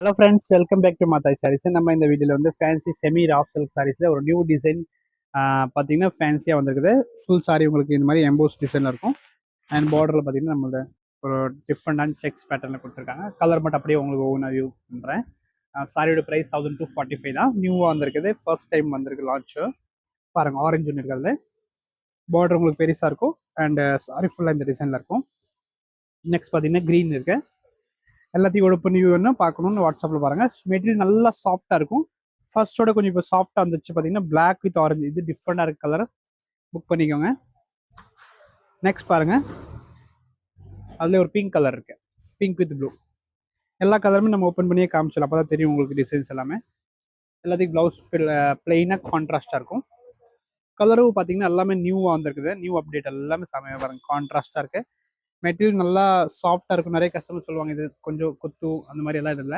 Hello friends, welcome back to Mathai sarees. நம்ம இந்த வீடியோவில் வந்து ஃபேன்சி செமி ராஃப் சில்க் சாரீஸில் ஒரு நியூ டிசைன் பார்த்தீங்கன்னா ஃபேன்சியாக வந்திருக்குது. ஃபுல் சாரீ உங்களுக்கு இந்த மாதிரி எம்போஸ் டிசைனில் இருக்கும். அண்ட் பார்டரில் பார்த்தீங்கன்னா நம்மளோட ஒரு டிஃப்ரெண்டான செக்ஸ் பேட்டர்னில் கொடுத்துருக்காங்க. கலர் மட்டும் அப்படியே உங்களுக்கு ஒவ்வொன்றா வியூ பண்ணுறேன். சாரியோட ப்ரைஸ் 1245 தான். நியூவாக வந்திருக்குது, ஃபர்ஸ்ட் டைம் வந்திருக்கு லான்ச்சு. பாருங்கள், ஆரஞ்சு ஒன்று இருக்கிறது. பார்டர் உங்களுக்கு பெருசாக இருக்கும். அண்ட் சாரி ஃபுல்லாக இந்த டிசைனில் இருக்கும். நெக்ஸ்ட் பார்த்தீங்கன்னா க்ரீன் இருக்குது. எல்லாத்தையும் ஓப்பன் வியூ வேணும் பார்க்கணும்னு வாட்ஸ்அப்பில் பாருங்கள். மெட்டீரியல் நல்லா சாஃப்டாக இருக்கும். ஃபர்ஸ்ட்டோட கொஞ்சம் இப்போ சாஃப்டாக வந்துச்சு. பார்த்தீங்கன்னா பிளாக் வித் ஆரஞ்சு, இது டிஃப்ரெண்டாக இருக்க கலர். புக் பண்ணிக்கோங்க. நெக்ஸ்ட் பாருங்கள், அதில் ஒரு பிங்க் கலர் இருக்குது, பிங்க் வித் ப்ளூ. எல்லா கலருமே நம்ம ஓப்பன் பண்ணியே காமிச்சிடலாம், அப்போ தான் தெரியும் உங்களுக்கு டிசைன்ஸ் எல்லாமே. எல்லாத்தையும் ப்ளவுஸ் பிளெயினாக கான்ட்ராஸ்டாக இருக்கும். கலரும் பார்த்தீங்கன்னா எல்லாமே நியூவாக வந்திருக்குது. நியூ அப்டேட் எல்லாமே செமையாக பாருங்கள், கான்ட்ராஸ்டாக இருக்குது. மெட்டீரியல் நல்லா சாஃப்டாக இருக்கும். நிறைய கஸ்டமர் சொல்லுவாங்க இது கொஞ்சம் கொத்து அந்த மாதிரி எல்லாம் இதில்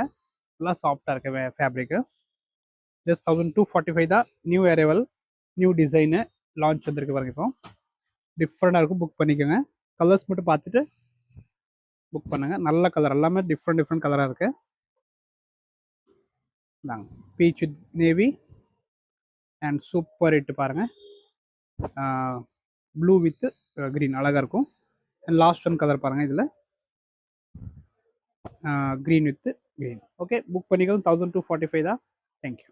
நல்லா சாஃப்டாக இருக்கு ஃபேப்ரிக்கு. ஜஸ்ட் 1245 தான். New arrival, new design launch வந்திருக்கு பாருங்க. இப்போ டிஃப்ரெண்டாக இருக்கும். புக் பண்ணிக்கோங்க. கலர்ஸ் மட்டும் பார்த்துட்டு புக் பண்ணுங்கள். நல்ல கலர் எல்லாமே டிஃப்ரெண்ட் கலராக இருக்குது. தாங்க beach with navy and super hit பாருங்கள். ப்ளூ வித் க்ரீன் அழகாக இருக்கும். அண்ட் லாஸ்ட் ஒன் கலர் பாருங்கள், இதில் green with green. Okay, book பண்ணிக்கோங்க. 1245 தான். தேங்க்யூ.